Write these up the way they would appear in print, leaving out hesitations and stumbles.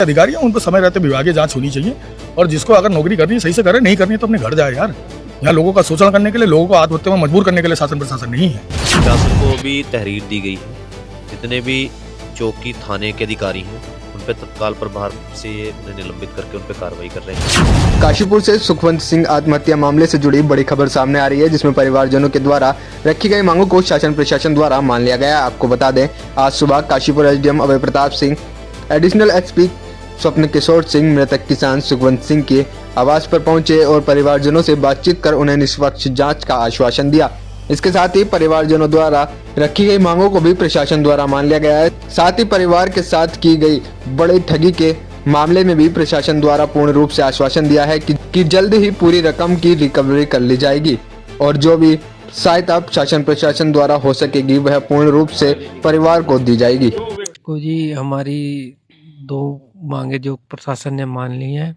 अधिकारी हैं उन पर समय रहते विभागीय जांच होनी चाहिए और जिसको अगर नौकरी करनी है सही से करे, नहीं करनी है तो अपने घर जाए यार। यहाँ लोगों का शोषण करने के लिए, लोगों को आत्महत्या में मजबूर करने के लिए शासन प्रशासन नहीं है। शासन को भी तहरीर दी गई है, जितने भी चौकी थाने के अधिकारी हैं उन पे तत्काल प्रभाव से उन्हें निलंबित करके उन पे कार्रवाई कर रहे हैं। काशीपुर से सुखवंत सिंह आत्महत्या मामले से जुड़ी बड़ी खबर सामने आ रही है, जिसमें परिवारजनों के द्वारा रखी गई मांगों को शासन प्रशासन द्वारा मान लिया गया। आपको बता दें, आज सुबह काशीपुर एसडीएम अभय प्रताप सिंह, एडिशनल एसपी स्वप्न किशोर सिंह मृतक किसान सुखवंत सिंह के आवास पर पहुंचे और परिवारजनों से बातचीत कर उन्हें निष्पक्ष जांच का आश्वासन दिया। इसके साथ ही परिवारजनों द्वारा रखी गई मांगों को भी प्रशासन द्वारा मान लिया गया है। साथ ही परिवार के साथ की गई बड़ी ठगी के मामले में भी प्रशासन द्वारा पूर्ण रूप से आश्वासन दिया है कि जल्द ही पूरी रकम की रिकवरी कर ली जाएगी और जो भी सहायता शासन प्रशासन द्वारा हो सकेगी वह पूर्ण रूप से परिवार को दी जाएगी। को जी हमारी दो मांगे जो प्रशासन ने मान ली हैं,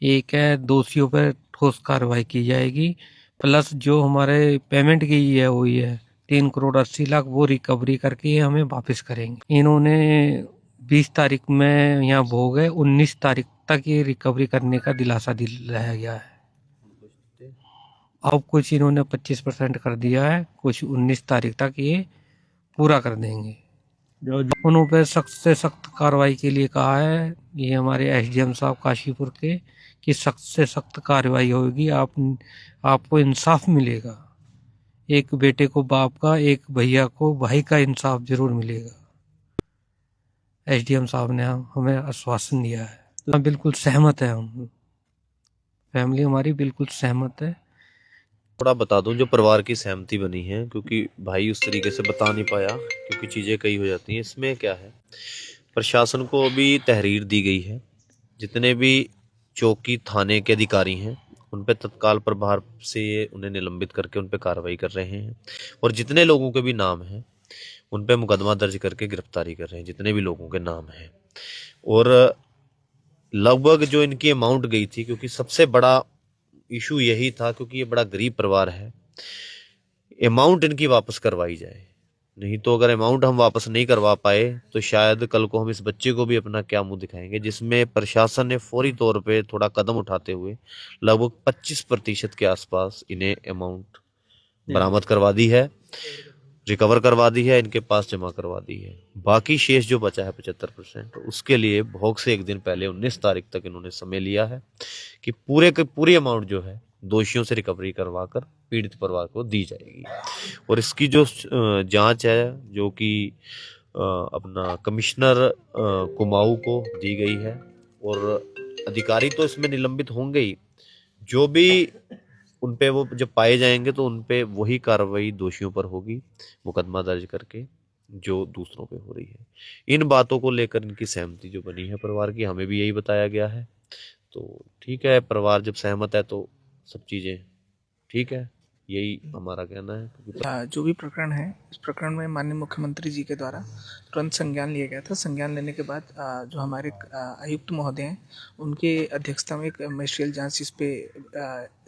एक है दोषियों पर ठोस कार्रवाई की जाएगी, प्लस जो हमारे पेमेंट की हुई है 3,80,00,000 वो रिकवरी करके हमें वापस करेंगे। इन्होंने 20 तारीख में यहाँ भोग है, 19 तारीख तक ये रिकवरी करने का दिलासा दिलाया गया है। अब कुछ इन्होंने 25% कर दिया है, कुछ 19 तारीख तक ये पूरा कर देंगे। उन पर सख्त से सख्त कार्रवाई के लिए कहा है। ये हमारे एसडीएम साहब काशीपुर के कि सख्त से सख्त कार्रवाई होगी, आपको इंसाफ मिलेगा। एक बेटे को बाप का, एक भैया को भाई का इंसाफ जरूर मिलेगा। एसडीएम साहब ने हमें आश्वासन दिया है। तो बिल्कुल सहमत है, हम फैमिली हमारी बिल्कुल सहमत है। थोड़ा बता दूं जो परिवार की सहमति बनी है, क्योंकि भाई उस तरीके से बता नहीं पाया क्योंकि चीज़ें कई हो जाती हैं। इसमें क्या है, प्रशासन को भी तहरीर दी गई है, जितने भी चौकी थाने के अधिकारी हैं उन पे तत्काल प्रभाव से उन्हें निलंबित करके उन पे कार्रवाई कर रहे हैं और जितने लोगों के भी नाम हैं उन पे मुकदमा दर्ज करके गिरफ्तारी कर रहे हैं, जितने भी लोगों के नाम हैं। और लगभग जो इनकी अमाउंट गई थी, क्योंकि सबसे बड़ा इशू यही था क्योंकि ये बड़ा गरीब परिवार है, अमाउंट इनकी वापस करवाई जाए। नहीं तो अगर अमाउंट हम वापस नहीं करवा पाए तो शायद कल को हम इस बच्चे को भी अपना क्या मुंह दिखाएंगे, जिसमें प्रशासन ने फौरी तौर पे थोड़ा कदम उठाते हुए लगभग 25% के आसपास इन्हें अमाउंट बरामद करवा दी है, रिकवर करवा दी है, इनके पास जमा करवा दी है। बाकी शेष जो बचा है 75%, उसके लिए भोग से एक दिन पहले 19 तारीख तक इन्होंने समय लिया है कि पूरी अमाउंट जो है दोषियों से रिकवरी करवाकर पीड़ित परिवार को दी जाएगी। और इसकी जो जांच है, जो कि अपना कमिश्नर कुमाऊं को दी गई है और अधिकारी तो इसमें निलंबित होंगे ही, जो भी उन पे वो जब पाए जाएंगे तो उन पे वही कार्रवाई दोषियों पर होगी, मुकदमा दर्ज करके, जो दूसरों पे हो रही है। इन बातों को लेकर इनकी सहमति जो बनी है परिवार की, हमें भी यही बताया गया है। तो ठीक है, परिवार जब सहमत है तो सब चीज़ें ठीक है, यही हमारा कहना है। जो भी प्रकरण है, इस प्रकरण में माननीय मुख्यमंत्री जी के द्वारा तुरंत संज्ञान लिया गया था। संज्ञान लेने के बाद जो हमारे आयुक्त महोदय हैं उनके अध्यक्षता में एक मजिस्ट्रियल जांच इस पे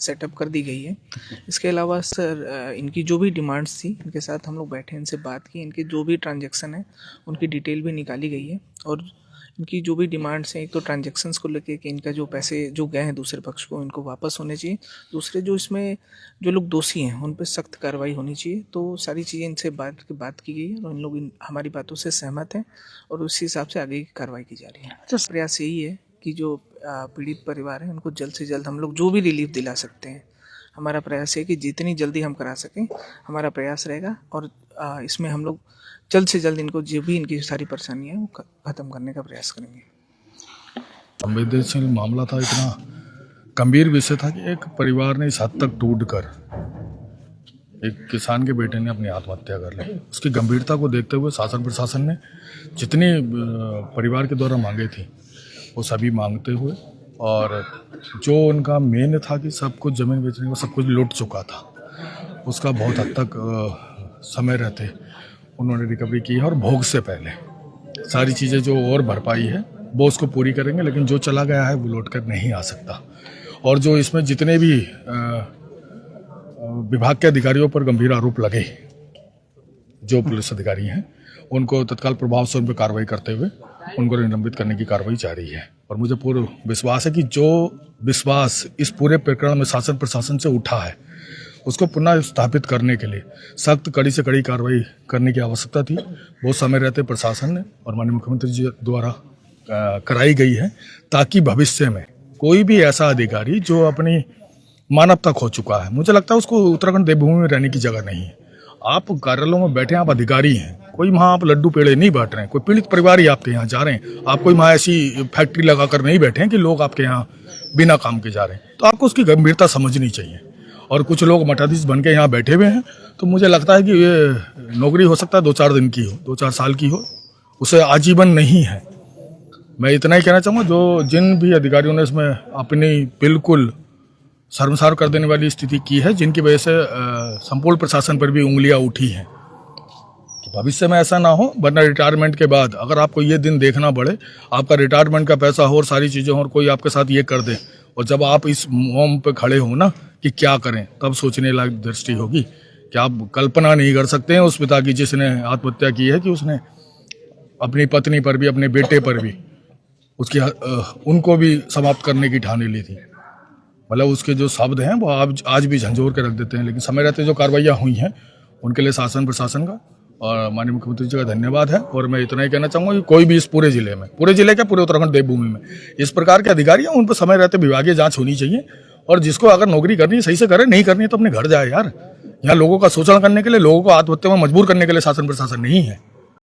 सेटअप कर दी गई है। इसके अलावा सर, इनकी जो भी डिमांड्स थी, इनके साथ हम लोग बैठे, इनसे बात की, इनके जो भी ट्रांजैक्शन है उनकी डिटेल भी निकाली गई है और इनकी जो भी डिमांड्स हैं, एक तो ट्रांजैक्शंस को लेके कि इनका जो पैसे जो गए हैं दूसरे पक्ष को, इनको वापस होने चाहिए। दूसरे जो इसमें जो लोग दोषी हैं उन पर सख्त कार्रवाई होनी चाहिए। तो सारी चीज़ें इनसे बात की गई है और इन लोग हमारी बातों से सहमत हैं और उसी हिसाब से आगे की कार्रवाई की जा रही है। अच्छा, प्रयास यही है कि जो पीड़ित परिवार है उनको जल्द से जल्द हम लोग जो भी रिलीफ दिला सकते हैं, हमारा प्रयास है कि जितनी जल्दी हम करा सकें, हमारा प्रयास रहेगा। और इसमें हम लोग जल्द से जल्द इनको जो भी इनकी सारी परेशानियाँ वो ख़त्म करने का प्रयास करेंगे। संवेदनशील मामला था, इतना गंभीर विषय था कि एक परिवार ने इस हद तक टूट कर, एक किसान के बेटे ने अपनी आत्महत्या कर ली। उसकी गंभीरता को देखते हुए शासन प्रशासन ने जितनी परिवार के द्वारा मांगे थी वो सभी मांगते हुए, और जो उनका मेन था कि सब कुछ ज़मीन बेचने को सब कुछ लूट चुका था, उसका बहुत हद तक समय रहते उन्होंने रिकवरी की है। और भोग से पहले सारी चीज़ें जो और भरपाई है वो उसको पूरी करेंगे, लेकिन जो चला गया है वो लौट कर नहीं आ सकता। और जो इसमें जितने भी विभाग के अधिकारियों पर गंभीर आरोप लगे, जो पुलिस अधिकारी हैं, उनको तत्काल प्रभाव से उन पर कार्रवाई करते हुए उनको निलंबित करने की कार्रवाई जारी है। और मुझे पूर्ण विश्वास है कि जो विश्वास इस पूरे प्रकरण में शासन प्रशासन से उठा है उसको पुनः स्थापित करने के लिए सख्त कड़ी से कड़ी कार्रवाई करने की आवश्यकता थी। बहुत समय रहते प्रशासन ने और माननीय मुख्यमंत्री जी द्वारा कराई गई है, ताकि भविष्य में कोई भी ऐसा अधिकारी जो अपनी मानवता खो चुका है, मुझे लगता है उसको उत्तराखंड देवभूमि में रहने की जगह नहीं है। आप कार्यालयों में बैठे, आप अधिकारी हैं, कोई वहाँ आप लड्डू पेड़े नहीं बांट रहे हैं, कोई पीड़ित परिवार ही आपके यहाँ जा रहे हैं, आप कोई वहाँ ऐसी फैक्ट्री लगा कर नहीं बैठे हैं कि लोग आपके यहाँ बिना काम के जा रहे हैं। तो आपको उसकी गंभीरता समझनी चाहिए। और कुछ लोग मठाधीश बन के यहाँ बैठे हुए हैं, तो मुझे लगता है कि ये नौकरी हो सकता है 2-4 दिन की हो, 2-4 साल की हो, उसे आजीवन नहीं है। मैं इतना ही कहना चाहूँगा, जो जिन भी अधिकारियों ने इसमें अपनी बिल्कुल शर्मसार कर देने वाली स्थिति की है, जिनकी वजह से संपूर्ण प्रशासन पर भी उंगलियां उठी हैं, कि भविष्य में ऐसा ना हो, वरना रिटायरमेंट के बाद अगर आपको ये दिन देखना पड़े, आपका रिटायरमेंट का पैसा हो और सारी चीज़ें हो और कोई आपके साथ ये कर दे, और जब आप इस मोम पे खड़े हो ना कि क्या करें, तब सोचने लायक दृष्टि होगी कि आप कल्पना नहीं कर सकते हैं उस पिता की जिसने आत्महत्या की है, कि उसने अपनी पत्नी पर भी, अपने बेटे पर भी उसकी उनको भी समाप्त करने की ठानी ली थी। मतलब उसके जो शब्द हैं वो आज भी झंझोर के रख देते हैं। लेकिन समय रहते जो कार्रवाइयाँ हुई हैं उनके लिए शासन प्रशासन का और माननीय मुख्यमंत्री जी का धन्यवाद है। और मैं इतना ही कहना चाहूँगा कि कोई भी इस पूरे जिले में, पूरे जिले क्या पूरे उत्तराखंड देवभूमि में इस प्रकार के अधिकारी हैं, उन पर समय रहते विभागीय जांच होनी चाहिए। और जिसको अगर नौकरी करनी है सही से करे, नहीं करनी है तो अपने घर जाए यार। यहाँ लोगों का शोषण करने के लिए, लोगों को आत्महत्या में मजबूर करने के लिए शासन प्रशासन नहीं है।